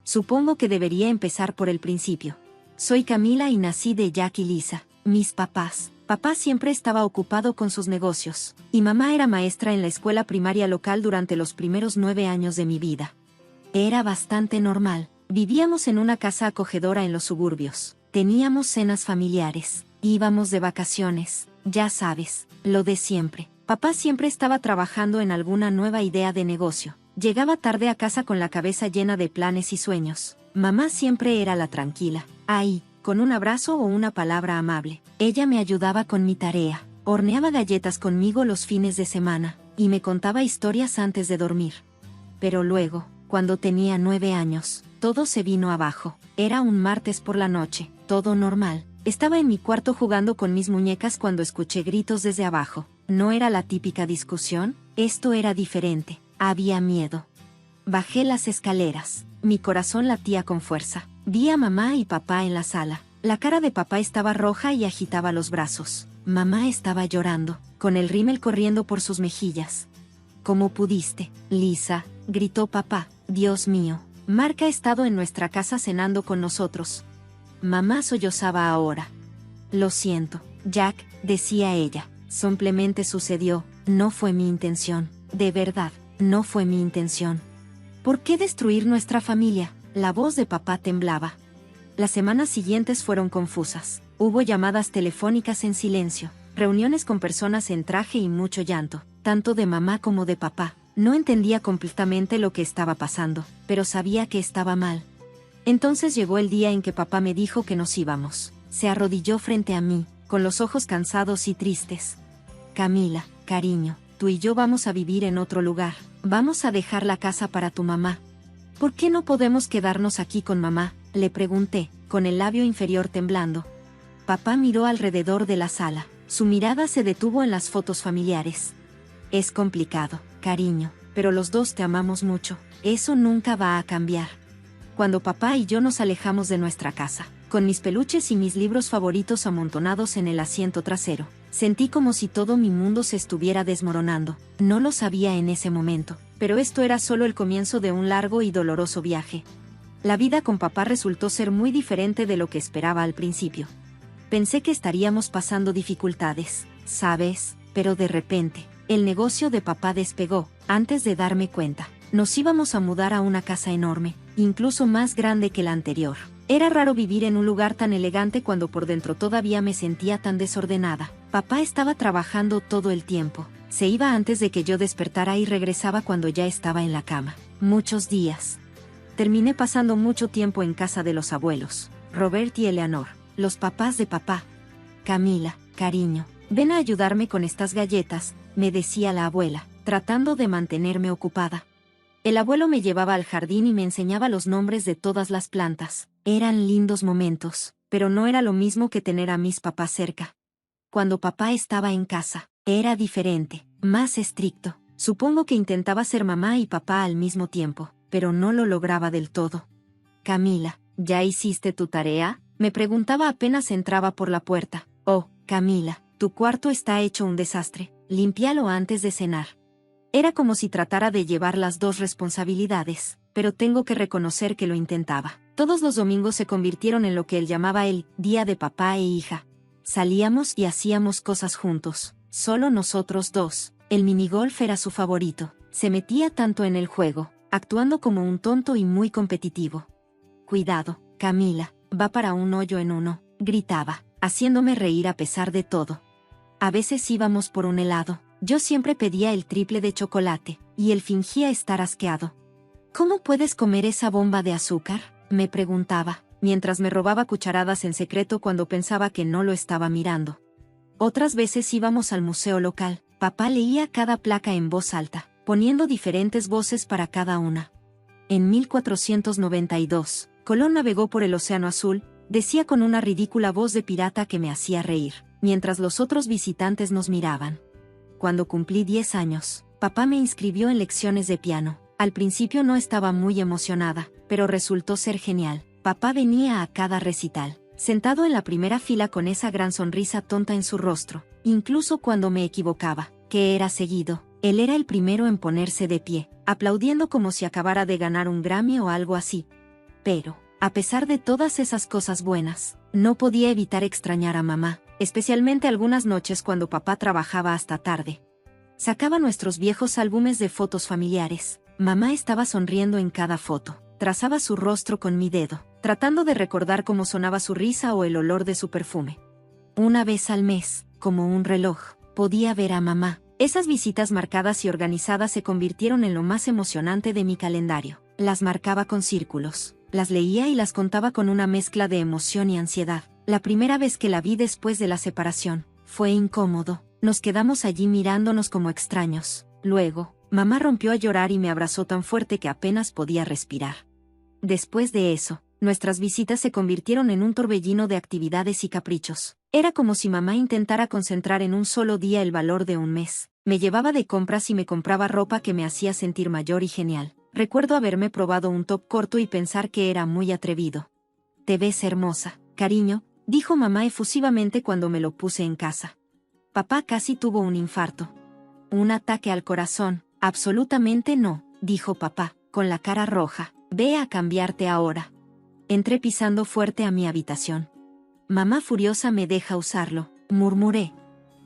Supongo que debería empezar por el principio. Soy Camila y nací de Jack y Lisa, mis papás. Papá siempre estaba ocupado con sus negocios, y mamá era maestra en la escuela primaria local durante los primeros 9 años de mi vida. Era bastante normal. Vivíamos en una casa acogedora en los suburbios. Teníamos cenas familiares. Íbamos de vacaciones. Ya sabes, lo de siempre. Papá siempre estaba trabajando en alguna nueva idea de negocio. Llegaba tarde a casa con la cabeza llena de planes y sueños. Mamá siempre era la tranquila. Ahí, con un abrazo o una palabra amable. Ella me ayudaba con mi tarea. Horneaba galletas conmigo los fines de semana. Y me contaba historias antes de dormir. Pero luego, cuando tenía 9 años, todo se vino abajo. Era un martes por la noche, todo normal. Estaba en mi cuarto jugando con mis muñecas cuando escuché gritos desde abajo. No era la típica discusión, esto era diferente. Había miedo. Bajé las escaleras. Mi corazón latía con fuerza. Vi a mamá y papá en la sala. La cara de papá estaba roja y agitaba los brazos. Mamá estaba llorando, con el rímel corriendo por sus mejillas. ¿Cómo pudiste, Lisa?, gritó papá. Dios mío, Mark ha estado en nuestra casa cenando con nosotros. Mamá sollozaba ahora. Lo siento, Jack, decía ella. Simplemente sucedió, no fue mi intención. De verdad, no fue mi intención. ¿Por qué destruir nuestra familia? La voz de papá temblaba. Las semanas siguientes fueron confusas. Hubo llamadas telefónicas en silencio, reuniones con personas en traje y mucho llanto, tanto de mamá como de papá. No entendía completamente lo que estaba pasando, pero sabía que estaba mal. Entonces llegó el día en que papá me dijo que nos íbamos. Se arrodilló frente a mí, con los ojos cansados y tristes. Camila, cariño, tú y yo vamos a vivir en otro lugar. Vamos a dejar la casa para tu mamá. ¿Por qué no podemos quedarnos aquí con mamá?, le pregunté, con el labio inferior temblando. Papá miró alrededor de la sala. Su mirada se detuvo en las fotos familiares. Es complicado, cariño, pero los dos te amamos mucho. Eso nunca va a cambiar. Cuando papá y yo nos alejamos de nuestra casa, con mis peluches y mis libros favoritos amontonados en el asiento trasero, sentí como si todo mi mundo se estuviera desmoronando. No lo sabía en ese momento, pero esto era solo el comienzo de un largo y doloroso viaje. La vida con papá resultó ser muy diferente de lo que esperaba al principio. Pensé que estaríamos pasando dificultades, ¿sabes? Pero de repente, el negocio de papá despegó. Antes de darme cuenta, nos íbamos a mudar a una casa enorme, incluso más grande que la anterior. Era raro vivir en un lugar tan elegante cuando por dentro todavía me sentía tan desordenada. Papá estaba trabajando todo el tiempo. Se iba antes de que yo despertara y regresaba cuando ya estaba en la cama. Muchos días. Terminé pasando mucho tiempo en casa de los abuelos, Robert y Eleanor, los papás de papá. Camila, cariño, ven a ayudarme con estas galletas, me decía la abuela, tratando de mantenerme ocupada. El abuelo me llevaba al jardín y me enseñaba los nombres de todas las plantas. Eran lindos momentos, pero no era lo mismo que tener a mis papás cerca. Cuando papá estaba en casa, era diferente, más estricto. Supongo que intentaba ser mamá y papá al mismo tiempo, pero no lo lograba del todo. Camila, ¿ya hiciste tu tarea?, me preguntaba apenas entraba por la puerta. Oh, Camila, tu cuarto está hecho un desastre, límpialo antes de cenar. Era como si tratara de llevar las dos responsabilidades, pero tengo que reconocer que lo intentaba. Todos los domingos se convirtieron en lo que él llamaba el día de papá e hija. Salíamos y hacíamos cosas juntos, solo nosotros dos. El minigolf era su favorito. Se metía tanto en el juego, actuando como un tonto y muy competitivo. Cuidado, Camila, va para un hoyo en uno, gritaba, haciéndome reír a pesar de todo. A veces íbamos por un helado. Yo siempre pedía el triple de chocolate, y él fingía estar asqueado. ¿Cómo puedes comer esa bomba de azúcar?, me preguntaba, mientras me robaba cucharadas en secreto cuando pensaba que no lo estaba mirando. Otras veces íbamos al museo local. Papá leía cada placa en voz alta, poniendo diferentes voces para cada una. En 1492, Colón navegó por el Océano Azul, decía con una ridícula voz de pirata que me hacía reír, mientras los otros visitantes nos miraban. Cuando cumplí 10 años, papá me inscribió en lecciones de piano. Al principio no estaba muy emocionada, pero resultó ser genial. Papá venía a cada recital, sentado en la primera fila con esa gran sonrisa tonta en su rostro, incluso cuando me equivocaba, que era seguido. Él era el primero en ponerse de pie, aplaudiendo como si acabara de ganar un Grammy o algo así. Pero, a pesar de todas esas cosas buenas, no podía evitar extrañar a mamá, especialmente algunas noches cuando papá trabajaba hasta tarde. Sacaba nuestros viejos álbumes de fotos familiares. Mamá estaba sonriendo en cada foto. Trazaba su rostro con mi dedo, tratando de recordar cómo sonaba su risa o el olor de su perfume. Una vez al mes, como un reloj, podía ver a mamá. Esas visitas marcadas y organizadas se convirtieron en lo más emocionante de mi calendario. Las marcaba con círculos, las leía y las contaba con una mezcla de emoción y ansiedad. La primera vez que la vi después de la separación, fue incómodo. Nos quedamos allí mirándonos como extraños. Luego, mamá rompió a llorar y me abrazó tan fuerte que apenas podía respirar. Después de eso, nuestras visitas se convirtieron en un torbellino de actividades y caprichos. Era como si mamá intentara concentrar en un solo día el valor de un mes. Me llevaba de compras y me compraba ropa que me hacía sentir mayor y genial. Recuerdo haberme probado un top corto y pensar que era muy atrevido. «Te ves hermosa, cariño», dijo mamá efusivamente cuando me lo puse en casa. Papá casi tuvo un infarto. «¿Un ataque al corazón?» «Absolutamente no», dijo papá, con la cara roja. «Ve a cambiarte ahora». Entré pisando fuerte a mi habitación. «Mamá furiosa me deja usarlo», murmuré.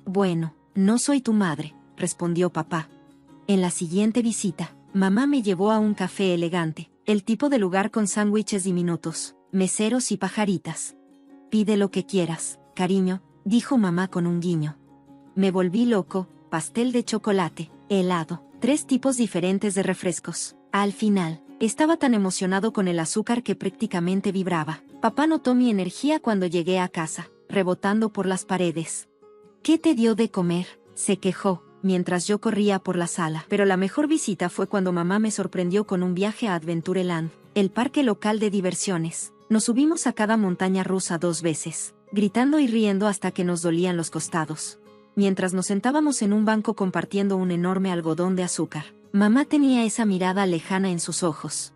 «Bueno, no soy tu madre», respondió papá. En la siguiente visita, mamá me llevó a un café elegante, el tipo de lugar con sándwiches diminutos, meseros y pajaritas. «Pide lo que quieras, cariño», dijo mamá con un guiño. Me volví loco, pastel de chocolate, helado, 3 tipos diferentes de refrescos. Al final, estaba tan emocionado con el azúcar que prácticamente vibraba. Papá notó mi energía cuando llegué a casa, rebotando por las paredes. «¿Qué te dio de comer?», se quejó, mientras yo corría por la sala. Pero la mejor visita fue cuando mamá me sorprendió con un viaje a Adventureland, el parque local de diversiones. Nos subimos a cada montaña rusa 2 veces, gritando y riendo hasta que nos dolían los costados. Mientras nos sentábamos en un banco compartiendo un enorme algodón de azúcar, mamá tenía esa mirada lejana en sus ojos.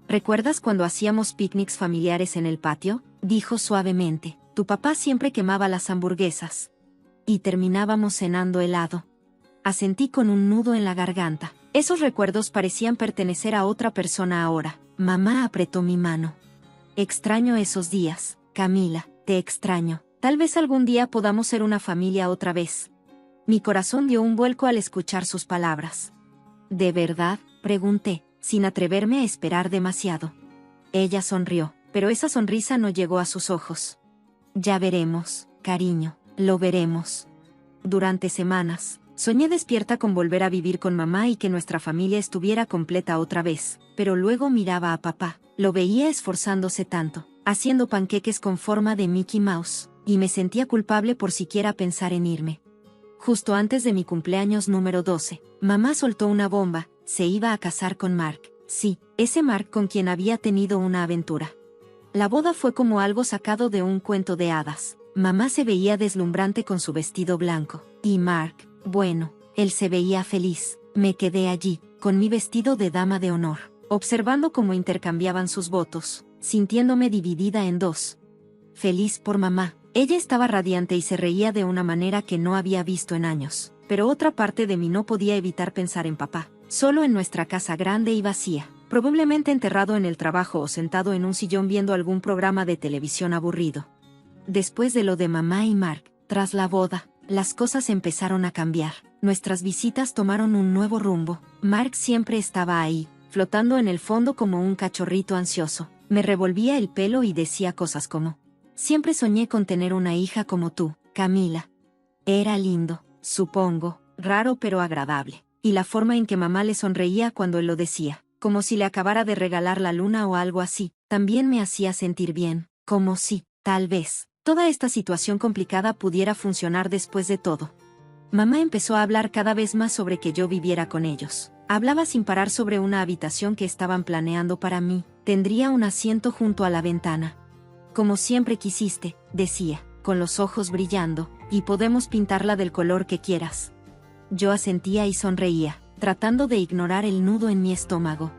«¿Recuerdas cuando hacíamos picnics familiares en el patio?», dijo suavemente. «Tu papá siempre quemaba las hamburguesas. Y terminábamos cenando helado». Asentí con un nudo en la garganta. Esos recuerdos parecían pertenecer a otra persona ahora. Mamá apretó mi mano. «Extraño esos días, Camila, te extraño. Tal vez algún día podamos ser una familia otra vez». Mi corazón dio un vuelco al escuchar sus palabras. «¿De verdad?», pregunté, sin atreverme a esperar demasiado. Ella sonrió, pero esa sonrisa no llegó a sus ojos. «Ya veremos, cariño, lo veremos». Durante semanas, soñé despierta con volver a vivir con mamá y que nuestra familia estuviera completa otra vez, pero luego miraba a papá, lo veía esforzándose tanto, haciendo panqueques con forma de Mickey Mouse, y me sentía culpable por siquiera pensar en irme. Justo antes de mi cumpleaños número 12, mamá soltó una bomba: se iba a casar con Mark. Sí, ese Mark con quien había tenido una aventura. La boda fue como algo sacado de un cuento de hadas. Mamá se veía deslumbrante con su vestido blanco, y Mark, bueno, él se veía feliz. Me quedé allí, con mi vestido de dama de honor, observando cómo intercambiaban sus votos, sintiéndome dividida en 2. Feliz por mamá. Ella estaba radiante y se reía de una manera que no había visto en años, pero otra parte de mí no podía evitar pensar en papá, solo en nuestra casa grande y vacía, probablemente enterrado en el trabajo o sentado en un sillón viendo algún programa de televisión aburrido. Después de lo de mamá y Mark, tras la boda, las cosas empezaron a cambiar. Nuestras visitas tomaron un nuevo rumbo. Mark siempre estaba ahí, flotando en el fondo como un cachorrito ansioso. Me revolvía el pelo y decía cosas como: «Siempre soñé con tener una hija como tú, Camila». Era lindo, supongo, raro pero agradable. Y la forma en que mamá le sonreía cuando él lo decía, como si le acabara de regalar la luna o algo así, también me hacía sentir bien, como si, tal vez, toda esta situación complicada pudiera funcionar después de todo. Mamá empezó a hablar cada vez más sobre que yo viviera con ellos. Hablaba sin parar sobre una habitación que estaban planeando para mí. Tendría un asiento junto a la ventana. «Como siempre quisiste», decía, con los ojos brillando, «y podemos pintarla del color que quieras». Yo asentía y sonreía, tratando de ignorar el nudo en mi estómago.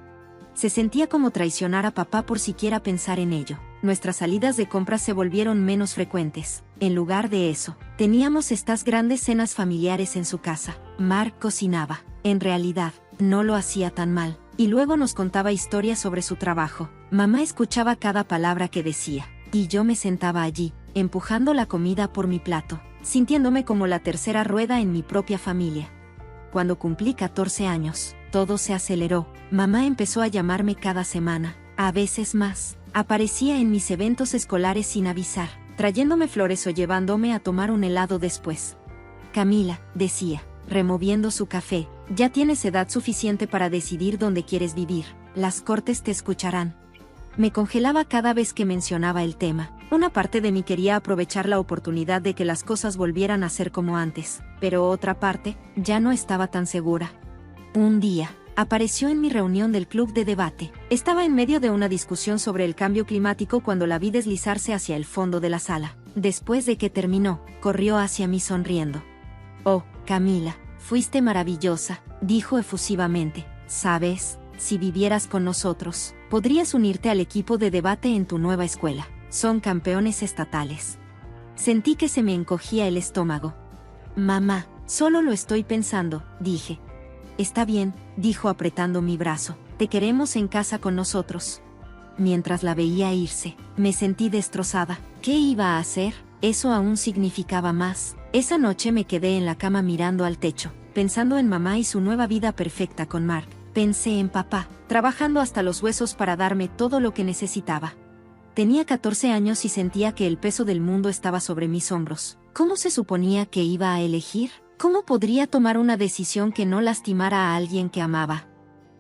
Se sentía como traicionar a papá por siquiera pensar en ello. Nuestras salidas de compras se volvieron menos frecuentes. En lugar de eso, teníamos estas grandes cenas familiares en su casa. Mark cocinaba. En realidad, no lo hacía tan mal. y luego nos contaba historias sobre su trabajo. Mamá escuchaba cada palabra que decía, y yo me sentaba allí, empujando la comida por mi plato, sintiéndome como la tercera rueda en mi propia familia. Cuando cumplí 14 años, todo se aceleró. Mamá empezó a llamarme cada semana, a veces más. Aparecía en mis eventos escolares sin avisar, trayéndome flores o llevándome a tomar un helado después. Camila, decía, removiendo su café, ya tienes edad suficiente para decidir dónde quieres vivir. Las cortes te escucharán. Me congelaba cada vez que mencionaba el tema. Una parte de mí quería aprovechar la oportunidad de que las cosas volvieran a ser como antes, pero otra parte, ya no estaba tan segura. Un día, apareció en mi reunión del club de debate. Estaba en medio de una discusión sobre el cambio climático cuando la vi deslizarse hacia el fondo de la sala. Después de que terminó, corrió hacia mí sonriendo. «Oh, Camila, fuiste maravillosa», dijo efusivamente. «¿Sabes? Si vivieras con nosotros, podrías unirte al equipo de debate en tu nueva escuela. Son campeones estatales». Sentí que se me encogía el estómago. «Mamá, solo lo estoy pensando», dije. «Está bien», dijo apretando mi brazo. «Te queremos en casa con nosotros». Mientras la veía irse, me sentí destrozada. ¿Qué iba a hacer? Eso aún significaba más. Esa noche me quedé en la cama mirando al techo, pensando en mamá y su nueva vida perfecta con Mark. Pensé en papá, trabajando hasta los huesos para darme todo lo que necesitaba. Tenía 14 años y sentía que el peso del mundo estaba sobre mis hombros. ¿Cómo se suponía que iba a elegir? ¿Cómo podría tomar una decisión que no lastimara a alguien que amaba?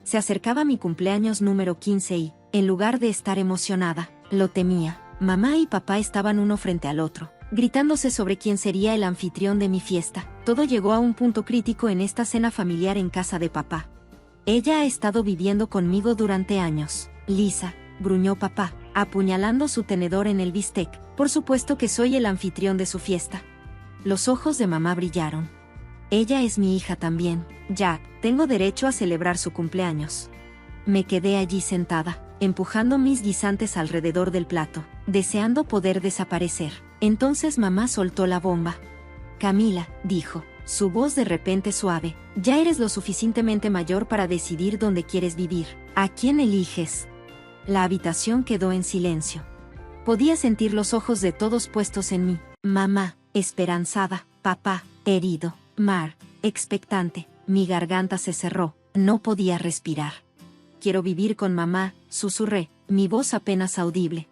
Se acercaba mi cumpleaños número 15 y, en lugar de estar emocionada, lo temía. Mamá y papá estaban uno frente al otro, gritándose sobre quién sería el anfitrión de mi fiesta. Todo llegó a un punto crítico en esta cena familiar en casa de papá. «Ella ha estado viviendo conmigo durante años, Lisa», gruñó papá, apuñalando su tenedor en el bistec. «Por supuesto que soy el anfitrión de su fiesta». Los ojos de mamá brillaron. «Ella es mi hija también, Jack. Tengo derecho a celebrar su cumpleaños». Me quedé allí sentada, empujando mis guisantes alrededor del plato, deseando poder desaparecer. Entonces mamá soltó la bomba. «Camila», dijo, su voz de repente suave, «ya eres lo suficientemente mayor para decidir dónde quieres vivir. ¿A quién eliges?». La habitación quedó en silencio. Podía sentir los ojos de todos puestos en mí. Mamá, esperanzada, papá, herido, Mark, expectante. Mi garganta se cerró, no podía respirar. «Quiero vivir con mamá», susurré, mi voz apenas audible.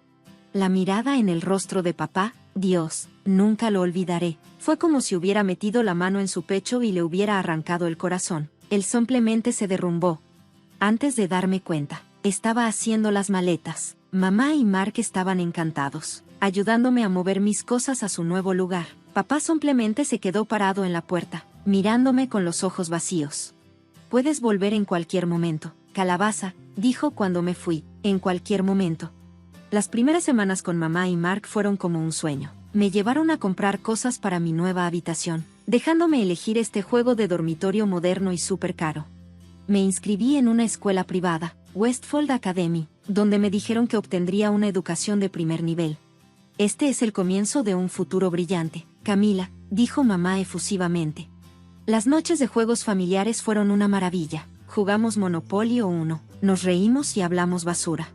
La mirada en el rostro de papá, Dios, nunca lo olvidaré. Fue como si hubiera metido la mano en su pecho y le hubiera arrancado el corazón. Él simplemente se derrumbó. Antes de darme cuenta, estaba haciendo las maletas. Mamá y Mark estaban encantados, ayudándome a mover mis cosas a su nuevo lugar. Papá simplemente se quedó parado en la puerta, mirándome con los ojos vacíos. «Puedes volver en cualquier momento, calabaza», dijo cuando me fui. «En cualquier momento». Las primeras semanas con mamá y Mark fueron como un sueño. Me llevaron a comprar cosas para mi nueva habitación, dejándome elegir este juego de dormitorio moderno y súper caro. Me inscribí en una escuela privada, Westfold Academy, donde me dijeron que obtendría una educación de primer nivel. «Este es el comienzo de un futuro brillante, Camila», dijo mamá efusivamente. Las noches de juegos familiares fueron una maravilla. Jugamos Monopoly o Uno, nos reímos y hablamos basura.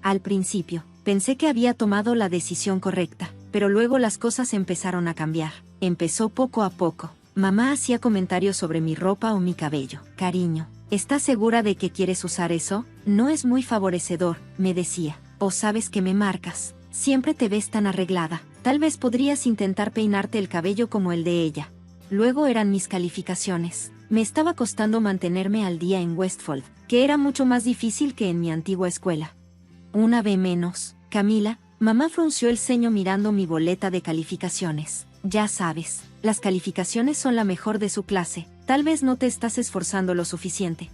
Al principio, pensé que había tomado la decisión correcta, pero luego las cosas empezaron a cambiar. Empezó poco a poco. Mamá hacía comentarios sobre mi ropa o mi cabello. «Cariño, ¿estás segura de que quieres usar eso? No es muy favorecedor», me decía. «O sabes que me marcas. Siempre te ves tan arreglada. Tal vez podrías intentar peinarte el cabello como el de ella». Luego eran mis calificaciones. Me estaba costando mantenerme al día en Westfold, que era mucho más difícil que en mi antigua escuela. «Una B menos, Camila», mamá frunció el ceño mirando mi boleta de calificaciones. «Ya sabes, las calificaciones son la mejor de su clase. Tal vez no te estás esforzando lo suficiente».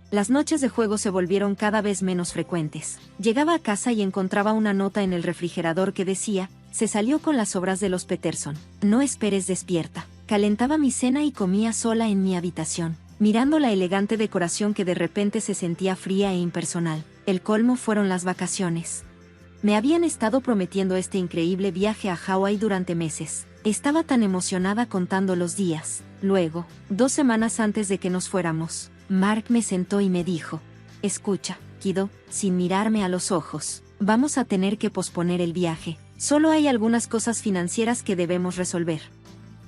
Las noches de juego se volvieron cada vez menos frecuentes. Llegaba a casa y encontraba una nota en el refrigerador que decía: «Se salió con las obras de los Peterson. No esperes despierta». Calentaba mi cena y comía sola en mi habitación, mirando la elegante decoración que de repente se sentía fría e impersonal. El colmo fueron las vacaciones. Me habían estado prometiendo este increíble viaje a Hawái durante meses. Estaba tan emocionada contando los días. Luego, 2 semanas antes de que nos fuéramos, Mark me sentó y me dijo: Escucha, Kido, sin mirarme a los ojos, vamos a tener que posponer el viaje. Solo hay algunas cosas financieras que debemos resolver.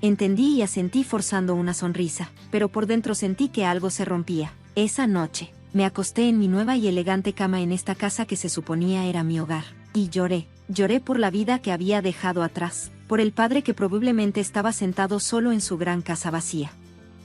Entendí y asentí forzando una sonrisa, pero por dentro sentí que algo se rompía. Esa noche, me acosté en mi nueva y elegante cama en esta casa que se suponía era mi hogar, y lloré. Lloré por la vida que había dejado atrás, por el padre que probablemente estaba sentado solo en su gran casa vacía.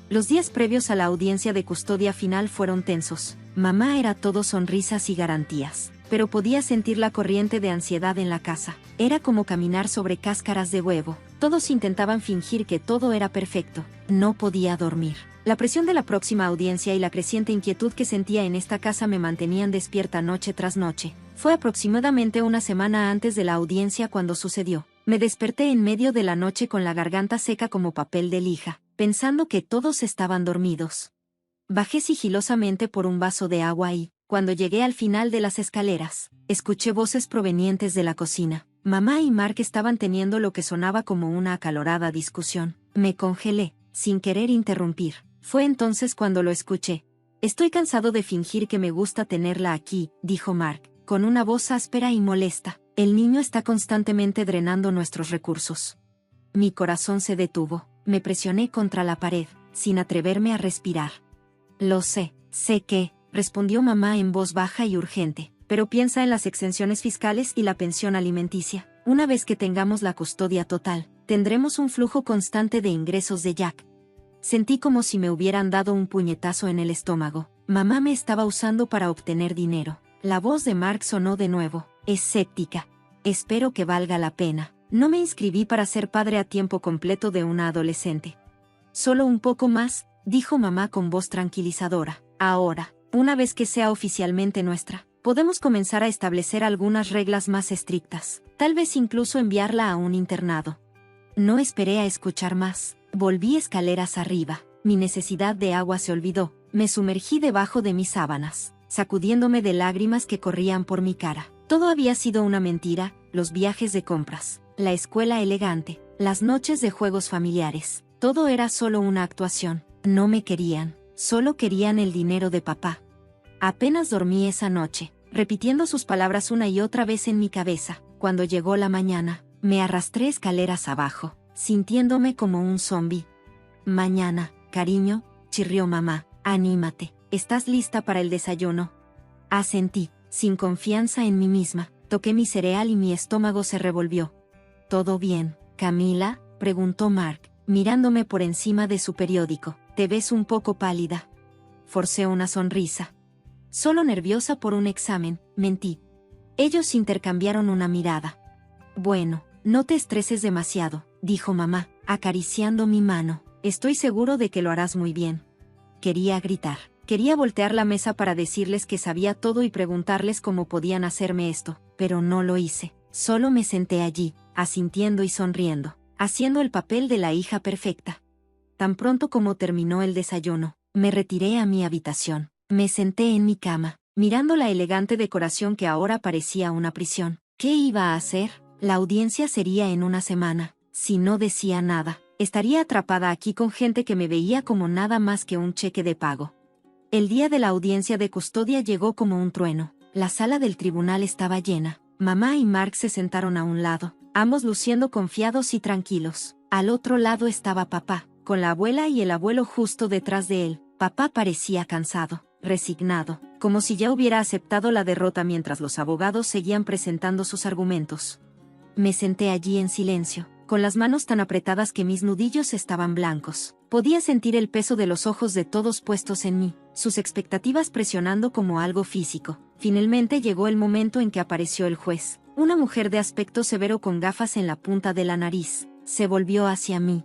Los días previos a la audiencia de custodia final fueron tensos. Mamá era todo sonrisas y garantías, pero podía sentir la corriente de ansiedad en la casa. Era como caminar sobre cáscaras de huevo. Todos intentaban fingir que todo era perfecto. No podía dormir. La presión de la próxima audiencia y la creciente inquietud que sentía en esta casa me mantenían despierta noche tras noche. Fue aproximadamente una semana antes de la audiencia cuando sucedió. Me desperté en medio de la noche con la garganta seca como papel de lija, pensando que todos estaban dormidos. Bajé sigilosamente por un vaso de agua y, cuando llegué al final de las escaleras, escuché voces provenientes de la cocina. Mamá y Mark estaban teniendo lo que sonaba como una acalorada discusión. Me congelé, sin querer interrumpir. Fue entonces cuando lo escuché. Estoy cansado de fingir que me gusta tenerla aquí, dijo Mark, con una voz áspera y molesta. El niño está constantemente drenando nuestros recursos. Mi corazón se detuvo. Me presioné contra la pared, sin atreverme a respirar. Lo sé que, respondió mamá en voz baja y urgente, pero piensa en las exenciones fiscales y la pensión alimenticia. Una vez que tengamos la custodia total, tendremos un flujo constante de ingresos de Jack. Sentí como si me hubieran dado un puñetazo en el estómago. Mamá me estaba usando para obtener dinero. La voz de Mark sonó de nuevo, escéptica. Espero que valga la pena. No me inscribí para ser padre a tiempo completo de una adolescente. Solo un poco más, dijo mamá con voz tranquilizadora. Ahora, una vez que sea oficialmente nuestra, podemos comenzar a establecer algunas reglas más estrictas, tal vez incluso enviarla a un internado. No esperé a escuchar más. Volví escaleras arriba. Mi necesidad de agua se olvidó. Me sumergí debajo de mis sábanas, sacudiéndome de lágrimas que corrían por mi cara. Todo había sido una mentira: los viajes de compras, la escuela elegante, las noches de juegos familiares. Todo era solo una actuación. No me querían, solo querían el dinero de papá. Apenas dormí esa noche, repitiendo sus palabras una y otra vez en mi cabeza. Cuando llegó la mañana, me arrastré escaleras abajo, sintiéndome como un zombi. Mañana, cariño, chirrió mamá, anímate, ¿estás lista para el desayuno? Asentí, sin confianza en mí misma. Toqué mi cereal y mi estómago se revolvió. ¿Todo bien, Camila?, preguntó Mark, mirándome por encima de su periódico. Te ves un poco pálida. Forcé una sonrisa. Solo nerviosa por un examen, mentí. Ellos intercambiaron una mirada. Bueno, no te estreses demasiado, dijo mamá, acariciando mi mano. Estoy seguro de que lo harás muy bien. Quería gritar. Quería voltear la mesa para decirles que sabía todo y preguntarles cómo podían hacerme esto, pero no lo hice. Solo me senté allí, asintiendo y sonriendo, haciendo el papel de la hija perfecta. Tan pronto como terminó el desayuno, me retiré a mi habitación. Me senté en mi cama, mirando la elegante decoración que ahora parecía una prisión. ¿Qué iba a hacer? La audiencia sería en una semana. Si no decía nada, estaría atrapada aquí con gente que me veía como nada más que un cheque de pago. El día de la audiencia de custodia llegó como un trueno. La sala del tribunal estaba llena. Mamá y Mark se sentaron a un lado, ambos luciendo confiados y tranquilos. Al otro lado estaba papá, con la abuela y el abuelo justo detrás de él. Papá parecía cansado, resignado, como si ya hubiera aceptado la derrota mientras los abogados seguían presentando sus argumentos. Me senté allí en silencio, con las manos tan apretadas que mis nudillos estaban blancos. Podía sentir el peso de los ojos de todos puestos en mí, sus expectativas presionando como algo físico. Finalmente llegó el momento en que apareció el juez, una mujer de aspecto severo con gafas en la punta de la nariz. Se volvió hacia mí.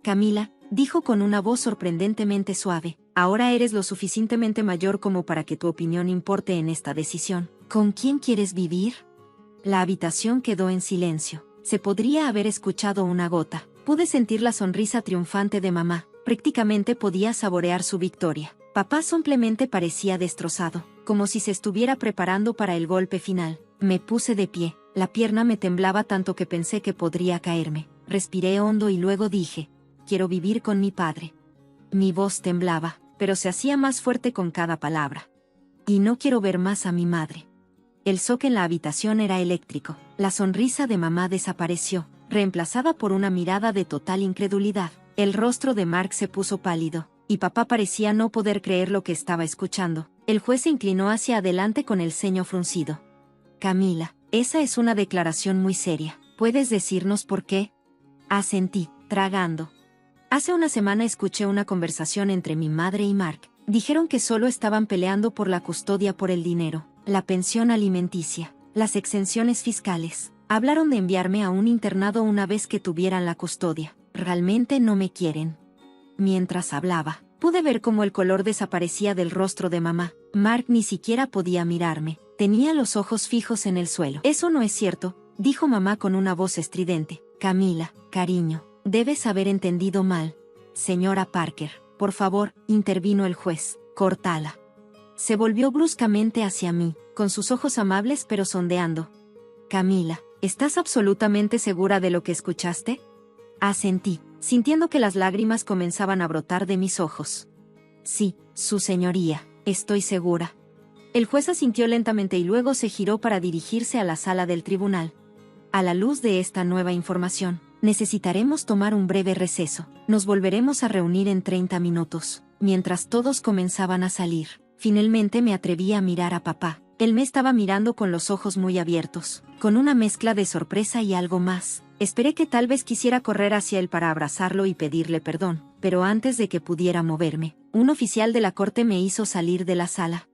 Camila, dijo con una voz sorprendentemente suave, ahora eres lo suficientemente mayor como para que tu opinión importe en esta decisión. ¿Con quién quieres vivir? La habitación quedó en silencio. Se podría haber escuchado una gota. Pude sentir la sonrisa triunfante de mamá. Prácticamente podía saborear su victoria. Papá simplemente parecía destrozado, como si se estuviera preparando para el golpe final. Me puse de pie. La pierna me temblaba tanto que pensé que podría caerme. Respiré hondo y luego dije, quiero vivir con mi padre. Mi voz temblaba, pero se hacía más fuerte con cada palabra. y no quiero ver más a mi madre. El shock en la habitación era eléctrico. La sonrisa de mamá desapareció, reemplazada por una mirada de total incredulidad. El rostro de Mark se puso pálido, y papá parecía no poder creer lo que estaba escuchando. El juez se inclinó hacia adelante con el ceño fruncido. Camila, esa es una declaración muy seria. ¿Puedes decirnos por qué? Asentí, tragando. Hace una semana escuché una conversación entre mi madre y Mark. Dijeron que solo estaban peleando por la custodia por el dinero, la pensión alimenticia, las exenciones fiscales. Hablaron de enviarme a un internado una vez que tuvieran la custodia. Realmente no me quieren. Mientras hablaba, pude ver cómo el color desaparecía del rostro de mamá. Mark ni siquiera podía mirarme. Tenía los ojos fijos en el suelo. Eso no es cierto, dijo mamá con una voz estridente. Camila, cariño, debes haber entendido mal. Señora Parker, por favor, intervino el juez. Córtala. Se volvió bruscamente hacia mí, con sus ojos amables pero sondeando. Camila, ¿estás absolutamente segura de lo que escuchaste? Asentí, sintiendo que las lágrimas comenzaban a brotar de mis ojos. Sí, su señoría, estoy segura. El juez asintió lentamente y luego se giró para dirigirse a la sala del tribunal. A la luz de esta nueva información, necesitaremos tomar un breve receso. Nos volveremos a reunir en 30 minutos. Mientras todos comenzaban a salir, finalmente me atreví a mirar a papá. Él me estaba mirando con los ojos muy abiertos, con una mezcla de sorpresa y algo más. Esperé que tal vez quisiera correr hacia él para abrazarlo y pedirle perdón, pero antes de que pudiera moverme, un oficial de la corte me hizo salir de la sala.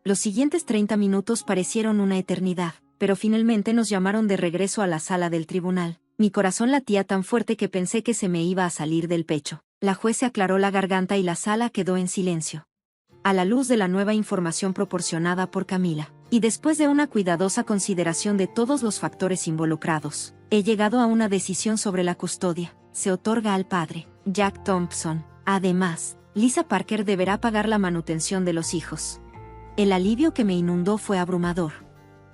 Los siguientes 30 minutos parecieron una eternidad, pero finalmente nos llamaron de regreso a la sala del tribunal. Mi corazón latía tan fuerte que pensé que se me iba a salir del pecho. La juez se aclaró la garganta y la sala quedó en silencio. A la luz de la nueva información proporcionada por Camila, y después de una cuidadosa consideración de todos los factores involucrados, he llegado a una decisión sobre la custodia. Se otorga al padre, Jack Thompson. Además, Lisa Parker deberá pagar la manutención de los hijos. El alivio que me inundó fue abrumador.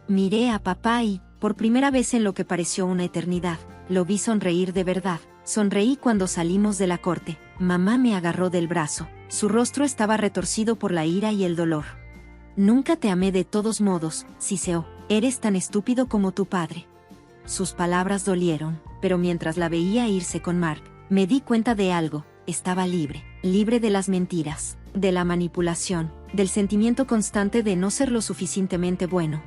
Miré a papá y, por primera vez en lo que pareció una eternidad, lo vi sonreír de verdad. Sonreí cuando salimos de la corte. Mamá me agarró del brazo. Su rostro estaba retorcido por la ira y el dolor. Nunca te amé de todos modos, Siseo. Eres tan estúpido como tu padre. Sus palabras dolieron, pero mientras la veía irse con Mark, me di cuenta de algo. Estaba libre. Libre de las mentiras, de la manipulación, del sentimiento constante de no ser lo suficientemente bueno.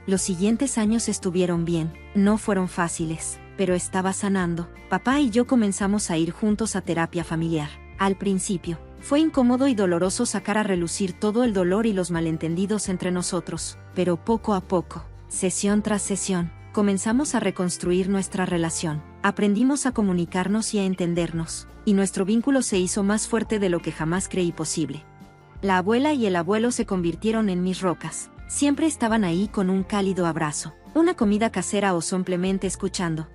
Los siguientes años estuvieron bien, no fueron fáciles, pero estaba sanando. Papá y yo comenzamos a ir juntos a terapia familiar. Al principio, fue incómodo y doloroso sacar a relucir todo el dolor y los malentendidos entre nosotros, pero poco a poco, sesión tras sesión, comenzamos a reconstruir nuestra relación. Aprendimos a comunicarnos y a entendernos, y nuestro vínculo se hizo más fuerte de lo que jamás creí posible. La abuela y el abuelo se convirtieron en mis rocas. Siempre estaban ahí con un cálido abrazo, una comida casera o simplemente escuchando.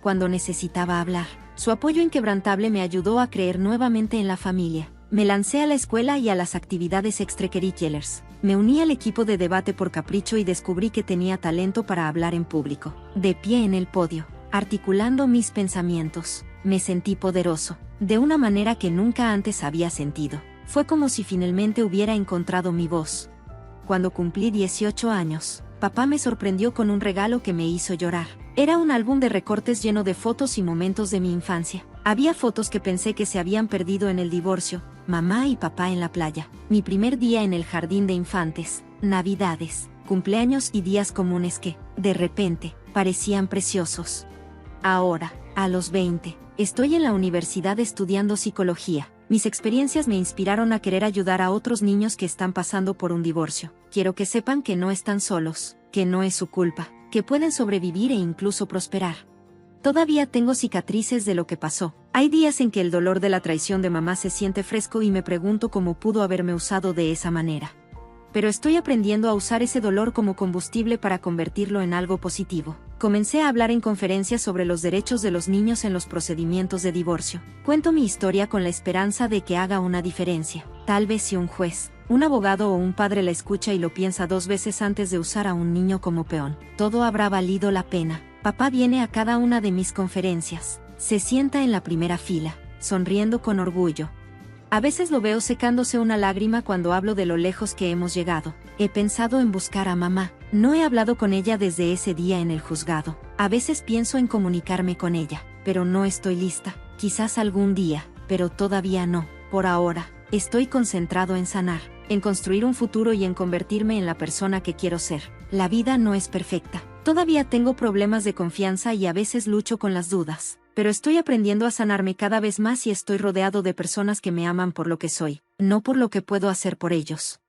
Cuando necesitaba hablar, su apoyo inquebrantable me ayudó a creer nuevamente en la familia. Me lancé a la escuela y a las actividades extracurriculares. Me uní al equipo de debate por capricho y descubrí que tenía talento para hablar en público. De pie en el podio, articulando mis pensamientos, me sentí poderoso, de una manera que nunca antes había sentido. Fue como si finalmente hubiera encontrado mi voz. Cuando cumplí 18 años, papá me sorprendió con un regalo que me hizo llorar. Era un álbum de recortes lleno de fotos y momentos de mi infancia. Había fotos que pensé que se habían perdido en el divorcio, mamá y papá en la playa, mi primer día en el jardín de infantes, navidades, cumpleaños y días comunes que, de repente, parecían preciosos. Ahora, a los 20, estoy en la universidad estudiando psicología. Mis experiencias me inspiraron a querer ayudar a otros niños que están pasando por un divorcio. Quiero que sepan que no están solos, que no es su culpa, que pueden sobrevivir e incluso prosperar. Todavía tengo cicatrices de lo que pasó. Hay días en que el dolor de la traición de mamá se siente fresco y me pregunto cómo pudo haberme usado de esa manera. Pero estoy aprendiendo a usar ese dolor como combustible para convertirlo en algo positivo. Comencé a hablar en conferencias sobre los derechos de los niños en los procedimientos de divorcio. Cuento mi historia con la esperanza de que haga una diferencia. Tal vez si un juez, un abogado o un padre la escucha y lo piensa 2 veces antes de usar a un niño como peón, todo habrá valido la pena. Papá viene a cada una de mis conferencias. Se sienta en la primera fila, sonriendo con orgullo. A veces lo veo secándose una lágrima cuando hablo de lo lejos que hemos llegado. He pensado en buscar a mamá. No he hablado con ella desde ese día en el juzgado. A veces pienso en comunicarme con ella, pero no estoy lista. Quizás algún día, pero todavía no. Por ahora, estoy concentrado en sanar, en construir un futuro y en convertirme en la persona que quiero ser. La vida no es perfecta. Todavía tengo problemas de confianza y a veces lucho con las dudas. Pero estoy aprendiendo a sanarme cada vez más y estoy rodeado de personas que me aman por lo que soy, no por lo que puedo hacer por ellos.